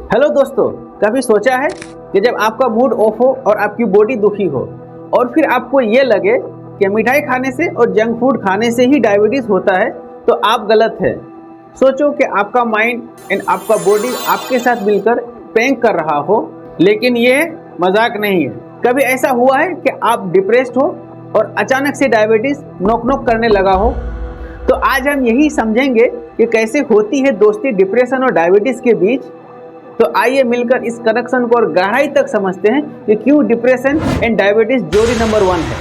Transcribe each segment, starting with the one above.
Hello दोस्तों, कभी सोचा है कि जब आपका मूड ऑफ हो और आपकी बॉडी दुखी हो और फिर आपको ये लगे कि मिठाई खाने से और जंक फूड खाने से ही डायबिटीज होता है, तो आप गलत है। सोचो कि आपका माइंड एंड आपका बॉडी आपके साथ मिलकर प्रैंक कर रहा हो, लेकिन ये मजाक नहीं है। कभी ऐसा हुआ है कि आप डिप्रेस्ड हो और अचानक से डायबिटीज नॉक नॉक करने लगा हो? तो आज हम यही समझेंगे कि कैसे होती है दोस्ती डिप्रेशन और डायबिटीज के बीच। तो आइए मिलकर इस कनेक्शन को और गहराई तक समझते हैं कि क्यों डिप्रेशन एंड डायबिटीज जोड़ी नंबर 1 है।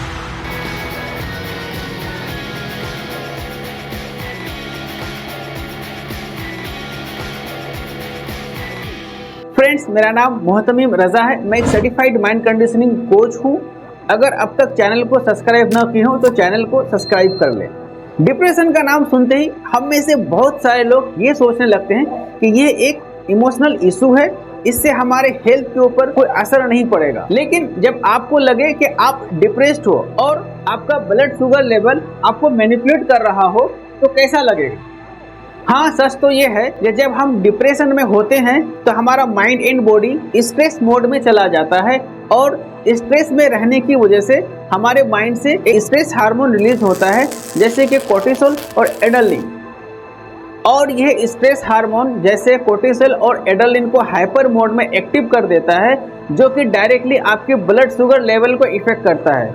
फ्रेंड्स, मेरा नाम मोहतमीम रजा है। मैं एक सर्टिफाइड माइंड कंडीशनिंग कोच हूं। अगर अब तक चैनल को सब्सक्राइब न किए हो तो चैनल को सब्सक्राइब कर लें। डिप्रेशन का नाम सुनते ही हम में से बहुत सारे लोग ये सोचने लगते हैं कि ये एक इमोशनल इशू है, इससे हमारे हेल्थ के ऊपर कोई असर नहीं पड़ेगा। लेकिन जब आपको लगे कि आप डिप्रेस्ड हो और आपका ब्लड शुगर लेवल आपको मैनिपुलेट कर रहा हो, तो कैसा लगेगा? हाँ, सच तो ये है कि जब हम डिप्रेशन में होते हैं तो हमारा mind and body stress mode में चला जाता है और स्ट्रेस में रहने की वजह से हमारे माइंड से एक स्ट्रेस हार्मोन रिलीज होता है, जैसे कि कोर्टिसोल और एड्रेनलिन। और यह स्ट्रेस हार्मोन जैसे कोर्टिसोल और एड्रेनलिन को हाइपर मोड में एक्टिव कर देता है, जो कि डायरेक्टली आपके ब्लड शुगर लेवल को इफेक्ट करता है।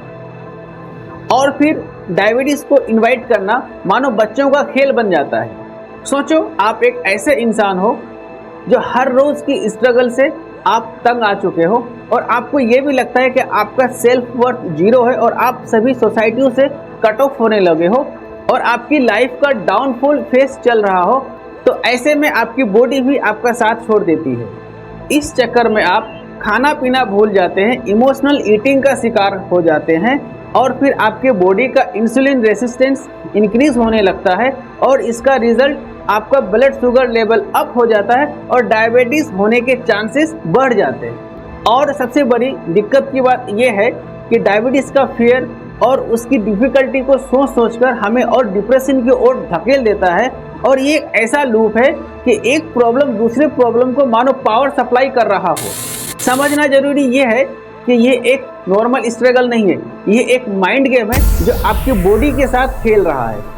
और फिर डायबिटीज को इनवाइट करना मानो बच्चों का खेल बन जाता है। सोचो, आप एक ऐसे इंसान हो जो हर रोज की स्ट्रगल से आप तंग आ चुके हो और आपको ये भी लगता है कि आपका सेल्फ वर्थ 0 है और आप सभी सोसाइटियों से कट ऑफ होने लगे हो और आपकी लाइफ का डाउनफॉल फेस चल रहा हो। तो ऐसे में आपकी बॉडी भी आपका साथ छोड़ देती है। इस चक्कर में आप खाना पीना भूल जाते हैं, इमोशनल ईटिंग का शिकार हो जाते हैं और फिर आपके बॉडी का इंसुलिन रेसिस्टेंस इंक्रीज होने लगता है और इसका रिजल्ट आपका ब्लड शुगर लेवल अप हो जाता है और डायबिटीज होने के चांसेस बढ़ जाते हैं। और सबसे बड़ी दिक्कत की बात यह है कि डायबिटीज का फियर और उसकी डिफिकल्टी को सोच सोचकर हमें और डिप्रेशन की ओर धकेल देता है। और ये ऐसा लूप है कि एक प्रॉब्लम दूसरे प्रॉब्लम को मानो पावर सप्लाई कर रहा हो। समझना जरूरी ये है कि ये एक नॉर्मल स्ट्रगल नहीं है, ये एक माइंड गेम है जो आपकी बॉडी के साथ खेल रहा है।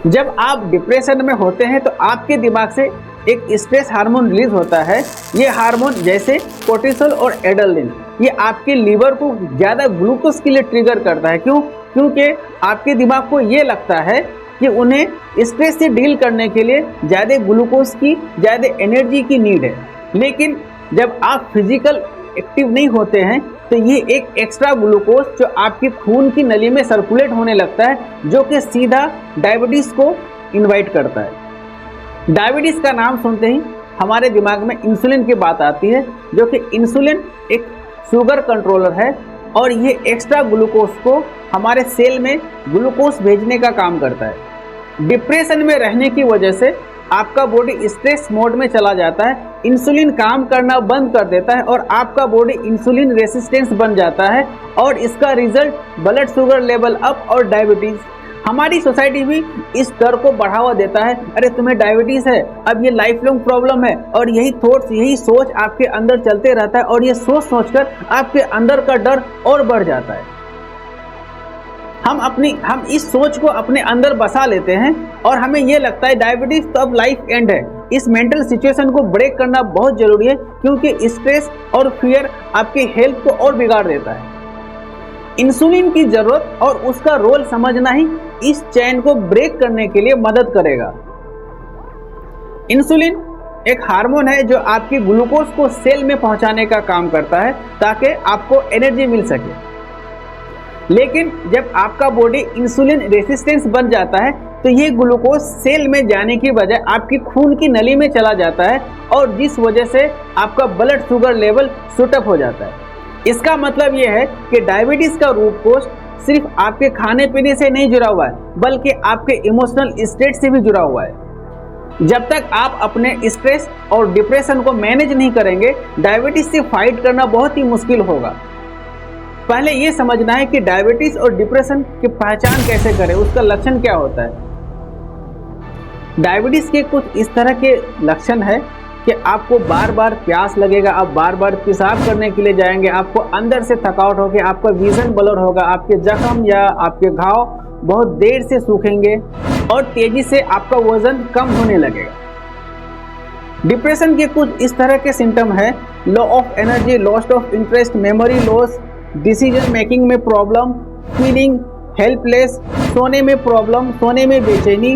जब आप डिप्रेशन में होते हैं तो आपके दिमाग से एक स्ट्रेस हार्मोन रिलीज होता है। ये हार्मोन जैसे कोर्टिसोल और एड्रेनलिन, ये आपके लीवर को ज़्यादा ग्लूकोज के लिए ट्रिगर करता है। क्योंकि आपके दिमाग को ये लगता है कि उन्हें स्ट्रेस से डील करने के लिए ज़्यादा ग्लूकोज की, ज़्यादा एनर्जी की नीड है। लेकिन जब आप फिजिकल एक्टिव नहीं होते हैं तो ये एक एक्स्ट्रा ग्लूकोज जो आपके खून की नली में सर्कुलेट होने लगता है, जो कि सीधा डायबिटीज़ को इनवाइट करता है। डायबिटीज़ का नाम सुनते ही हमारे दिमाग में इंसुलिन की बात आती है, जो कि इंसुलिन एक शुगर कंट्रोलर है और ये एक्स्ट्रा ग्लूकोज को हमारे सेल में ग्लूकोज भेजने का काम करता है। डिप्रेशन में रहने की वजह से आपका बॉडी स्ट्रेस मोड में चला जाता है, इंसुलिन काम करना बंद कर देता है और आपका बॉडी इंसुलिन रेसिस्टेंस बन जाता है और इसका result blood sugar level up और डायबिटीज। हमारी सोसाइटी भी इस डर को बढ़ावा देता है, अरे तुम्हें डायबिटीज है, अब ये लाइफ लॉन्ग प्रॉब्लम है। और यही थॉट्स, यही सोच आपके अंदर चलते रहता है और ये सोच सोचकर आपके अंदर का डर और बढ़ जाता है। हम इस सोच को अपने अंदर बसा लेते हैं और हमें ये लगता है डायबिटीज तो अब लाइफ एंड है। इस मेंटल सिचुएशन को ब्रेक करना बहुत जरूरी है, क्योंकि स्ट्रेस और फियर आपके हेल्थ को और बिगाड़ देता है। इंसुलिन की जरूरत और उसका रोल समझना ही इस चैन को ब्रेक करने के लिए मदद करेगा। इंसुलिन एक हार्मोन है जो आपकी ग्लूकोज को सेल में पहुंचाने का काम करता है ताकि आपको एनर्जी मिल सके। लेकिन जब आपका बॉडी इंसुलिन रेसिस्टेंस बन जाता है तो ये ग्लूकोज सेल में जाने की बजाय आपकी खून की नली में चला जाता है और जिस वजह से आपका ब्लड शुगर लेवल शूटअप हो जाता है। इसका मतलब ये है कि डायबिटीज का रूट कोज सिर्फ आपके खाने पीने से नहीं जुड़ा हुआ है, बल्कि आपके इमोशनल स्टेट से भी जुड़ा हुआ है। जब तक आप अपने स्ट्रेस और डिप्रेशन को मैनेज नहीं करेंगे, डायबिटीज से फाइट करना बहुत ही मुश्किल होगा। पहले ये समझना है कि डायबिटीज और डिप्रेशन की पहचान कैसे करें, उसका लक्षण क्या होता है। डायबिटीज के कुछ इस तरह के लक्षण है कि आपको बार बार प्यास लगेगा, आप बार बार पेशाब करने के लिए जाएंगे, आपको अंदर से थकावट होगी, आपका विजन ब्लर होगा, आपके जख्म या आपके घाव बहुत देर से सूखेंगे और तेजी से आपका वजन कम होने लगेगा। डिप्रेशन के कुछ इस तरह के सिम्टम है: low of energy, loss of interest, memory loss, decision making में प्रॉब्लम, फीलिंग हेल्पलेस, सोने में प्रॉब्लम, सोने में बेचैनी,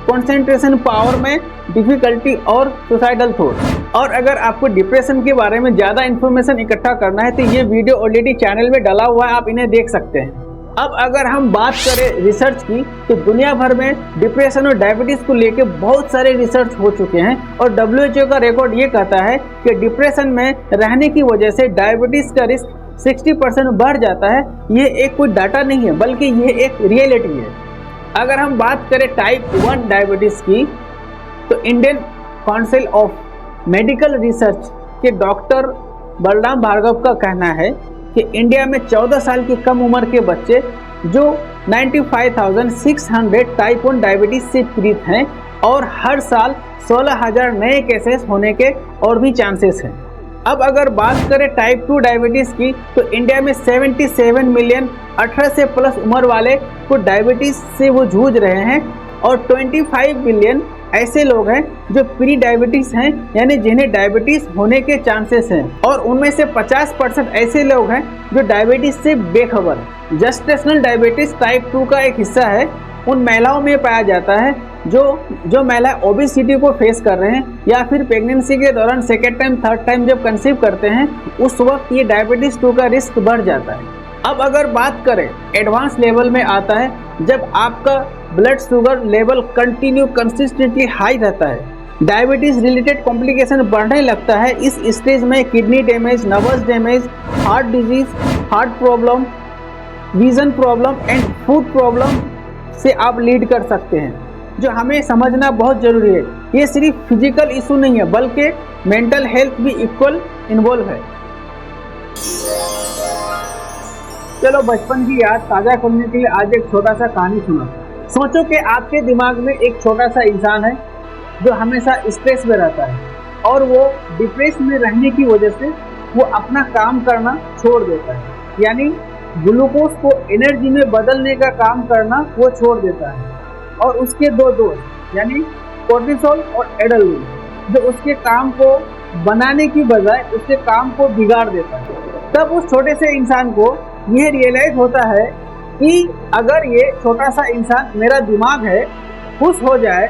कंसंट्रेशन पावर में डिफिकल्टी और सुसाइडल थॉट। और अगर आपको डिप्रेशन के बारे में ज़्यादा इन्फॉर्मेशन इकट्ठा करना है तो ये वीडियो ऑलरेडी चैनल में डाला हुआ है, आप इन्हें देख सकते हैं। अब अगर हम बात करें रिसर्च की तो दुनिया भर में डिप्रेशन और डायबिटीज़ को लेकर बहुत सारे रिसर्च हो चुके हैं और WHO का रिकॉर्ड ये कहता है कि डिप्रेशन में रहने की वजह से डायबिटीज़ का रिस्क 60% बढ़ जाता है। ये एक कोई डाटा नहीं है बल्कि ये एक रियलिटी है। अगर हम बात करें टाइप 1 डायबिटीज़ की तो Indian council of medical research के डॉक्टर बलराम भार्गव का कहना है कि इंडिया में 14 साल की कम उम्र के बच्चे जो 95,600 टाइप 1 डायबिटीज़ से पीड़ित हैं और हर साल 16,000 नए केसेस होने के और भी चांसेस हैं। अब अगर बात करें टाइप 2 डायबिटीज़ की तो इंडिया में 77 मिलियन 18 से प्लस उम्र वाले को डायबिटीज़ से वो जूझ रहे हैं और 25 बिलियन ऐसे लोग हैं जो प्री डायबिटीज़ हैं, यानी जिन्हें डायबिटीज़ होने के चांसेस हैं और उनमें से 50% ऐसे लोग हैं जो डायबिटीज़ से बेखबर हैं। जेस्टेशनल डायबिटीज़ टाइप 2 का एक हिस्सा है, उन महिलाओं में पाया जाता है जो महिला ओबेसिटी को फेस कर रहे हैं या फिर प्रेगनेंसी के दौरान सेकेंड टाइम थर्ड टाइम जब कंसीव करते हैं उस वक्त ये डायबिटीज़ 2 का रिस्क बढ़ जाता है। अब अगर बात करें एडवांस लेवल में आता है जब आपका blood sugar level consistently high रहता है, डायबिटीज़ रिलेटेड कॉम्प्लिकेशन बढ़ने लगता है। इस स्टेज में kidney damage, nervous damage, heart disease, heart problem, vision problem and food problem से आप लीड कर सकते हैं, जो हमें समझना बहुत ज़रूरी है। ये सिर्फ फिजिकल इशू नहीं है बल्कि मेंटल हेल्थ भी इक्वल इन्वॉल्व है। चलो बचपन की याद ताज़ा करने के लिए आज एक छोटा सा कहानी सुना। सोचो कि आपके दिमाग में एक छोटा सा इंसान है जो हमेशा स्ट्रेस में रहता है और वो डिप्रेस में रहने की वजह से वो अपना काम करना छोड़ देता है, यानी ग्लूकोज को एनर्जी में बदलने का काम करना वो छोड़ देता है। और उसके दो दोस्त यानी कोर्टिसोल और एड्रेनलिन जो उसके काम को बनाने की बजाय उसके काम को बिगाड़ देता है। तब उस छोटे से इंसान को यह रियलाइज होता है कि अगर ये छोटा सा इंसान मेरा दिमाग है खुश हो जाए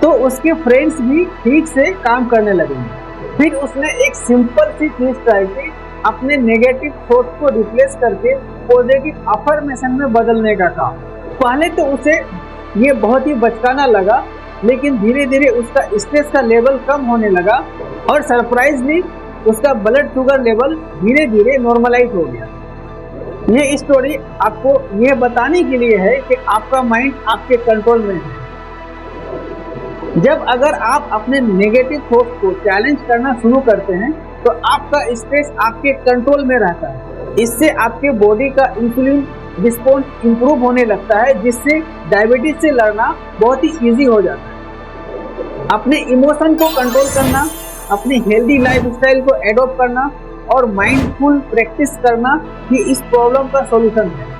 तो उसके फ्रेंड्स भी ठीक से काम करने लगेंगे। फिर उसने एक सिंपल सी चीज ट्राई की, अपने नेगेटिव थॉट को रिप्लेस करके पॉजिटिव अफर्मेशन में बदलने का काम। पहले तो उसे ये बहुत ही बचकाना लगा, लेकिन धीरे धीरे उसका स्ट्रेस का लेवल कम होने लगा और सरप्राइजली उसका ब्लड शुगर लेवल धीरे धीरे नॉर्मलाइज हो गया। ये स्टोरी आपको ये बताने के लिए है कि आपका माइंड आपके कंट्रोल में है। जब अगर आप अपने नेगेटिव थॉट्स को चैलेंज करना शुरू करते हैं तो आपका स्ट्रेस आपके कंट्रोल में रहता है। इससे आपके बॉडी का इंसुलिन रिस्पॉन्स इंप्रूव होने लगता है, जिससे डायबिटीज से लड़ना बहुत ही इजी हो जाता है। अपने इमोशन को कंट्रोल करना, अपनी हेल्दी लाइफस्टाइल को एडॉप्ट करना और माइंडफुल प्रैक्टिस करना ये इस प्रॉब्लम का सॉल्यूशन है।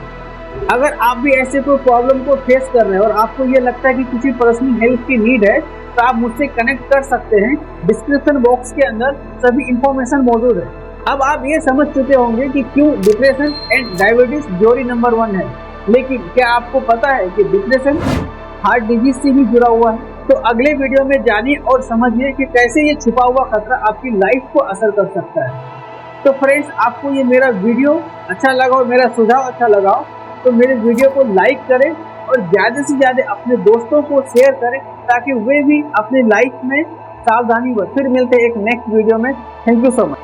अगर आप भी ऐसे कोई प्रॉब्लम को फेस कर रहे हैं और आपको ये लगता है कि किसी पर्सनल हेल्प की नीड है तो आप मुझसे कनेक्ट कर सकते हैं। डिस्क्रिप्शन बॉक्स के अंदर सभी इंफॉर्मेशन मौजूद है। अब आप ये समझ चुके होंगे कि क्यों डिप्रेशन एंड डायबिटीज जोड़ी नंबर 1 है, लेकिन क्या आपको पता है कि डिप्रेशन हार्ट डिजीज से भी जुड़ा हुआ है? तो अगले वीडियो में जानिए और समझिए कि कैसे ये छुपा हुआ खतरा आपकी लाइफ को असर कर सकता है। तो फ्रेंड्स, आपको ये मेरा वीडियो अच्छा लगा और मेरा सुझाव अच्छा लगा तो मेरे वीडियो को लाइक करें और ज़्यादा से ज़्यादा अपने दोस्तों को शेयर करें ताकि वे भी अपनी लाइफ में सावधानी बरतें। फिर मिलते हैं एक नेक्स्ट वीडियो में। Thank you so much.